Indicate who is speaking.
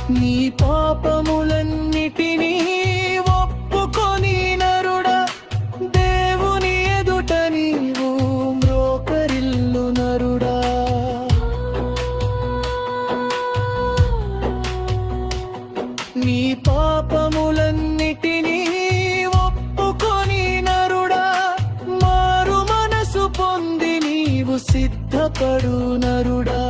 Speaker 1: నీ పాపములన్నిటినీ ఒప్పుకొని నరుడా, దేవుని ఎదుట నీవు మ్రోకరిల్లు నరుడా. నీ పాపములన్నిటినీ ఒప్పుకొని నరుడా, మారు మనసు పొంది నీవు సిద్ధపడు నరుడా.